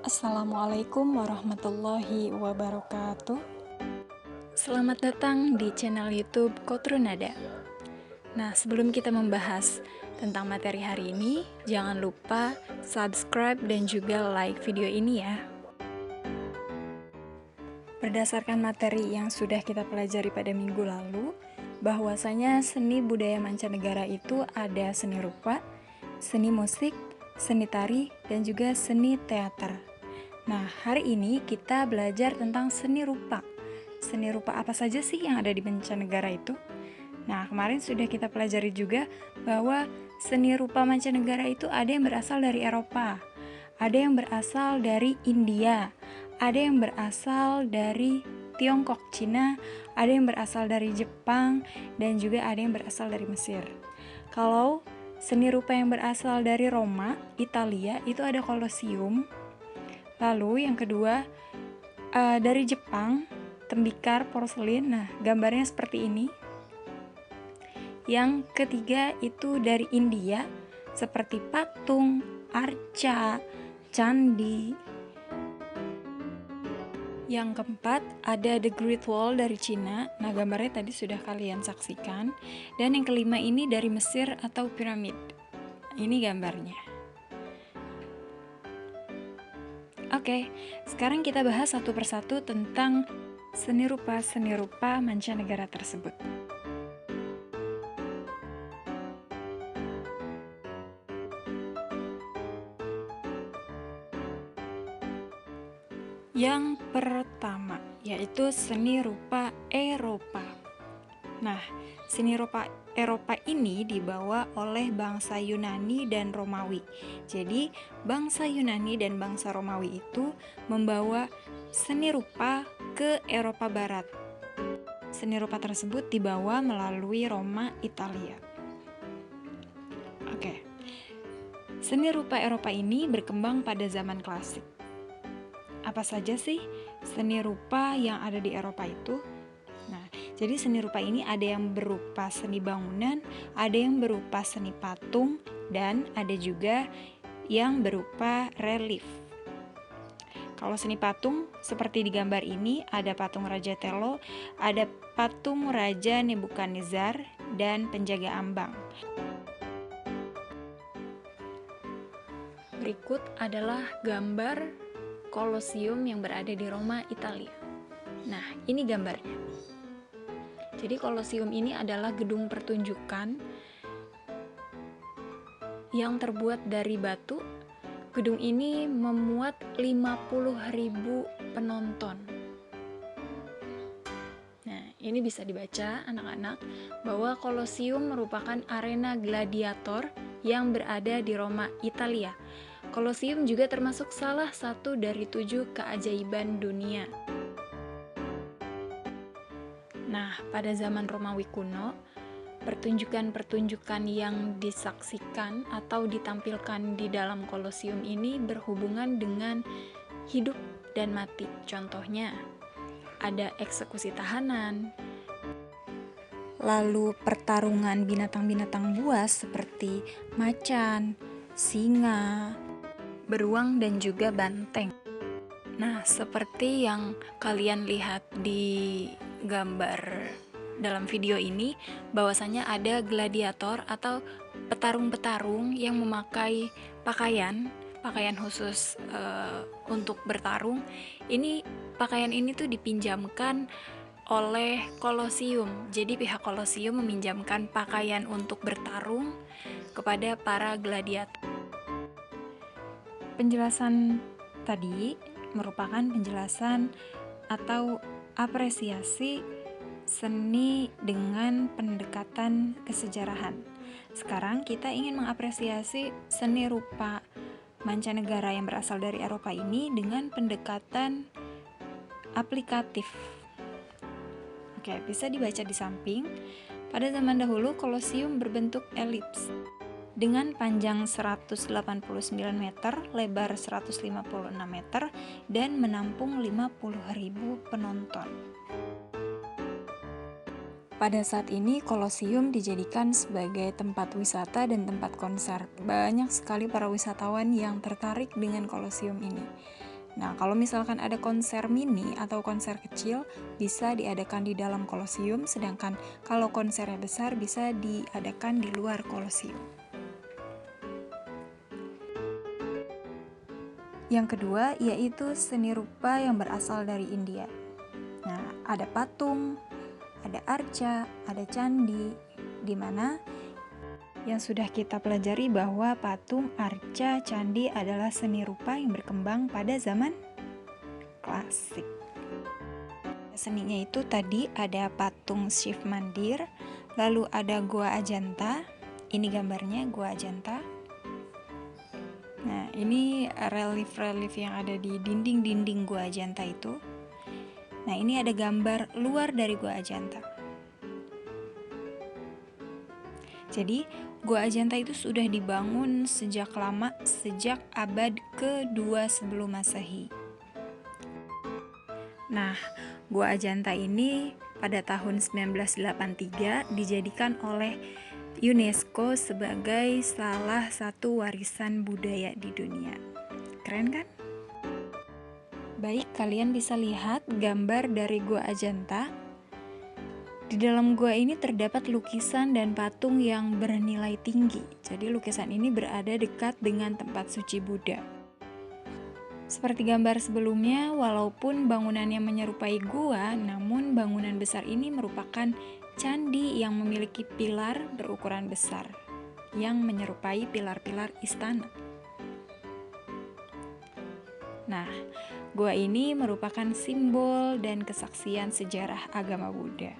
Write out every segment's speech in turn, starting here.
Assalamualaikum warahmatullahi wabarakatuh. Selamat datang di channel YouTube Kotrunada. Nah, sebelum kita membahas tentang materi hari ini, jangan lupa subscribe dan juga like video ini ya. Berdasarkan materi yang sudah kita pelajari pada minggu lalu, bahwasanya seni budaya mancanegara itu ada seni rupa, seni musik, seni tari, dan juga seni teater. Nah, hari ini kita belajar tentang seni rupa. Seni rupa apa saja sih yang ada di mancanegara itu? Nah, kemarin sudah kita pelajari juga bahwa seni rupa mancanegara itu ada yang berasal dari Eropa, ada yang berasal dari India, ada yang berasal dari Tiongkok, Cina, ada yang berasal dari Jepang, dan juga ada yang berasal dari Mesir. Kalau seni rupa yang berasal dari Roma, Italia, itu ada Kolosium. Lalu yang kedua dari Jepang, tembikar porselin. Nah, gambarnya seperti ini. Yang ketiga itu dari India, seperti patung, arca, candi. Yang keempat ada The Great Wall dari Cina. Nah, gambarnya tadi sudah kalian saksikan. Dan yang kelima ini dari Mesir atau piramid. Ini gambarnya. Oke, sekarang kita bahas satu persatu tentang seni rupa mancanegara tersebut. Yang pertama, yaitu seni rupa Eropa. Nah, seni rupa Eropa ini dibawa oleh bangsa Yunani dan Romawi. Jadi, bangsa Yunani dan bangsa Romawi itu membawa seni rupa ke Eropa Barat. Seni rupa tersebut dibawa melalui Roma, Italia. Oke. Seni rupa Eropa ini berkembang pada zaman klasik. Apa saja sih seni rupa yang ada di Eropa itu? Nah, jadi seni rupa ini ada yang berupa seni bangunan, ada yang berupa seni patung, dan ada juga yang berupa relief. Kalau seni patung, seperti di gambar ini, ada patung Raja Telo, ada patung Raja Nebukadnezar, dan penjaga ambang. Berikut adalah gambar Kolosium yang berada di Roma, Italia. Nah, ini gambarnya. Jadi Kolosium ini adalah gedung pertunjukan yang terbuat dari batu. Gedung ini memuat 50.000 penonton. Nah, ini bisa dibaca anak-anak bahwa Kolosium merupakan arena gladiator yang berada di Roma, Italia. Kolosium juga termasuk salah satu dari 7 keajaiban dunia. Nah, pada zaman Romawi kuno, pertunjukan-pertunjukan yang disaksikan atau ditampilkan di dalam Kolosium ini berhubungan dengan hidup dan mati. Contohnya, ada eksekusi tahanan, lalu pertarungan binatang-binatang buas seperti macan, singa, beruang, dan juga banteng. Nah, seperti yang kalian lihat di gambar dalam video ini, bahwasanya ada gladiator atau petarung-petarung yang memakai pakaian khusus untuk bertarung. Pakaian ini tuh dipinjamkan oleh Kolosium. Jadi pihak Kolosium meminjamkan pakaian untuk bertarung kepada para gladiator. Penjelasan tadi merupakan penjelasan atau apresiasi seni dengan pendekatan kesejarahan. Sekarang kita ingin mengapresiasi seni rupa mancanegara yang berasal dari Eropa ini dengan pendekatan aplikatif. Oke, bisa dibaca di samping. Pada zaman dahulu, Kolosium berbentuk elips dengan panjang 189 meter, lebar 156 meter, dan menampung 50.000 penonton. Pada saat ini, Kolosium dijadikan sebagai tempat wisata dan tempat konser. Banyak sekali para wisatawan yang tertarik dengan Kolosium ini. Nah, kalau misalkan ada konser mini atau konser kecil, bisa diadakan di dalam kolosium, sedangkan kalau konsernya besar bisa diadakan di luar kolosium. Yang kedua yaitu seni rupa yang berasal dari India. Nah, ada patung, ada arca, ada candi, di mana yang sudah kita pelajari bahwa patung, arca, candi adalah seni rupa yang berkembang pada zaman klasik. Seninya itu tadi ada patung Shiv Mandir, lalu ada Gua Ajanta. Ini gambarnya Gua Ajanta. Nah, ini relief-relief yang ada di dinding-dinding Gua Ajanta itu. Nah, ini ada gambar luar dari Gua Ajanta. Jadi, Gua Ajanta itu sudah dibangun sejak lama, sejak abad ke-2 sebelum Masehi. Nah, Gua Ajanta ini pada tahun 1983 dijadikan oleh UNESCO sebagai salah satu warisan budaya di dunia. Keren kan? Baik, kalian bisa lihat gambar dari Gua Ajanta. Di dalam gua ini terdapat lukisan dan patung yang bernilai tinggi. Jadi lukisan ini berada dekat dengan tempat suci Buddha. Seperti gambar sebelumnya, walaupun bangunannya menyerupai gua, namun bangunan besar ini merupakan candi yang memiliki pilar berukuran besar, yang menyerupai pilar-pilar istana. Nah, gua ini merupakan simbol dan kesaksian sejarah agama Buddha.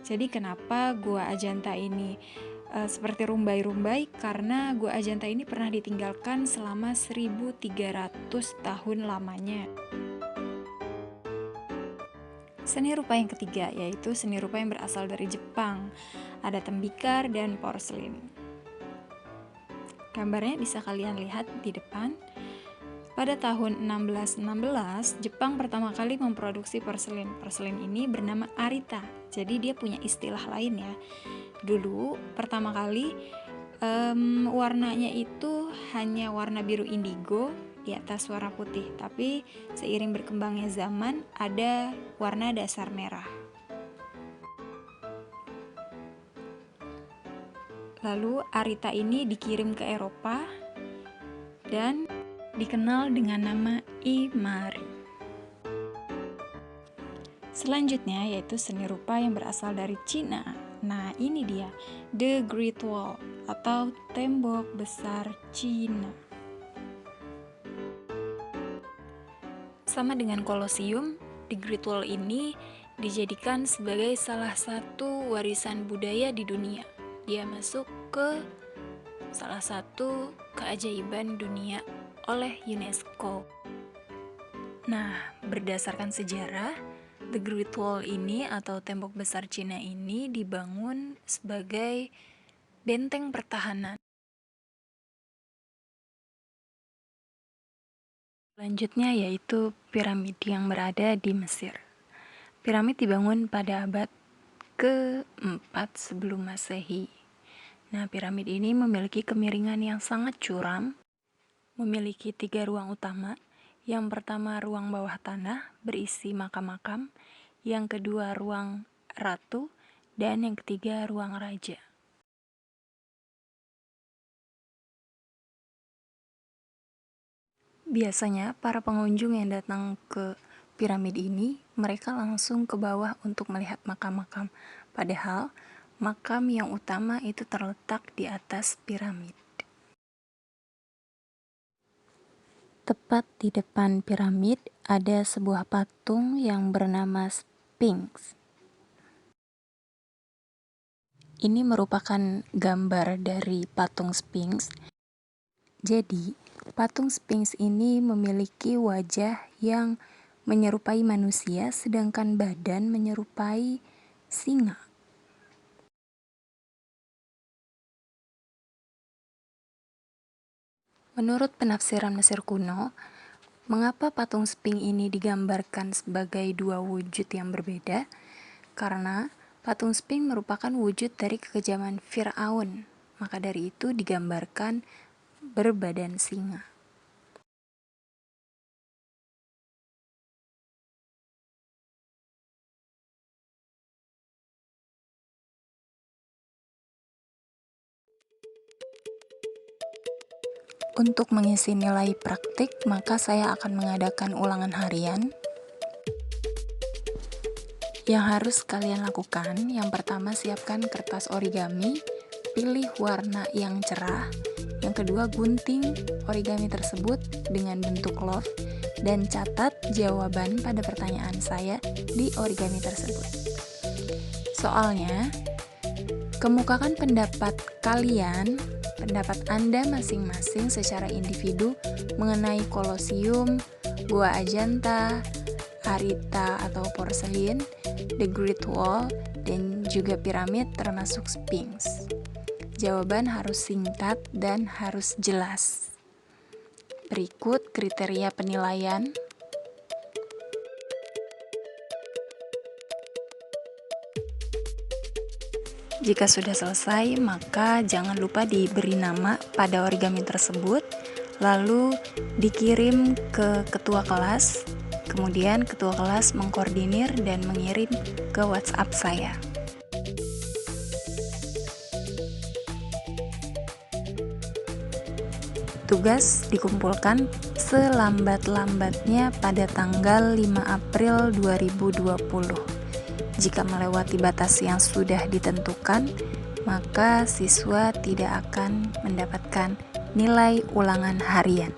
Jadi kenapa Gua Ajanta ini seperti rumbai-rumbai? Karena Gua Ajanta ini pernah ditinggalkan selama 1300 tahun lamanya. Seni rupa yang ketiga yaitu seni rupa yang berasal dari Jepang. Ada tembikar dan porselin. Gambarnya bisa kalian lihat di depan. Pada tahun 1616, Jepang pertama kali memproduksi porselin. Porselin ini bernama Arita. Jadi dia punya istilah lain ya. Dulu pertama kali warnanya itu hanya warna biru indigo di atas warna putih. Tapi seiring berkembangnya zaman ada warna dasar merah. Lalu Arita ini dikirim ke Eropa dan dikenal dengan nama Imari. Selanjutnya yaitu seni rupa yang berasal dari Cina. Nah, ini dia, The Great Wall atau tembok besar Cina. Sama dengan Kolosium, The Great Wall ini dijadikan sebagai salah satu warisan budaya di dunia. Dia masuk ke salah satu keajaiban dunia oleh UNESCO. Nah, berdasarkan sejarah, The Great Wall ini atau tembok besar Cina ini dibangun sebagai benteng pertahanan. Selanjutnya yaitu piramid yang berada di Mesir. Piramid dibangun pada abad ke-4 sebelum Masehi. Nah, piramid ini memiliki kemiringan yang sangat curam, memiliki 3 ruang utama. Yang pertama ruang bawah tanah berisi makam-makam, yang kedua ruang ratu, dan yang ketiga ruang raja. Biasanya para pengunjung yang datang ke piramid ini, mereka langsung ke bawah untuk melihat makam-makam. Padahal makam yang utama itu terletak di atas piramid. Tepat di depan piramid ada sebuah patung yang bernama Sphinx. Ini merupakan gambar dari patung Sphinx. Jadi, patung Sphinx ini memiliki wajah yang menyerupai manusia, sedangkan badan menyerupai singa. Menurut penafsiran Mesir kuno, mengapa patung Sphinx ini digambarkan sebagai dua wujud yang berbeda? Karena patung Sphinx merupakan wujud dari kekejaman Firaun, maka dari itu digambarkan berbadan singa. Untuk mengisi nilai praktik, maka saya akan mengadakan ulangan harian. Yang harus kalian lakukan, yang pertama siapkan kertas origami, pilih warna yang cerah. Yang kedua, gunting origami tersebut dengan bentuk love dan catat jawaban pada pertanyaan saya di origami tersebut. Soalnya, kemukakan pendapat kalian, pendapat Anda masing-masing secara individu mengenai Kolosium, Gua Ajanta, Arita atau Porselin, The Great Wall, dan juga piramid termasuk Sphinx. Jawaban harus singkat dan harus jelas. Berikut kriteria penilaian. Jika sudah selesai, maka jangan lupa diberi nama pada origami tersebut, lalu dikirim ke ketua kelas. Kemudian ketua kelas mengkoordinir dan mengirim ke WhatsApp saya. Tugas dikumpulkan selambat-lambatnya pada tanggal 5 April 2020. Jika melewati batas yang sudah ditentukan, maka siswa tidak akan mendapatkan nilai ulangan harian.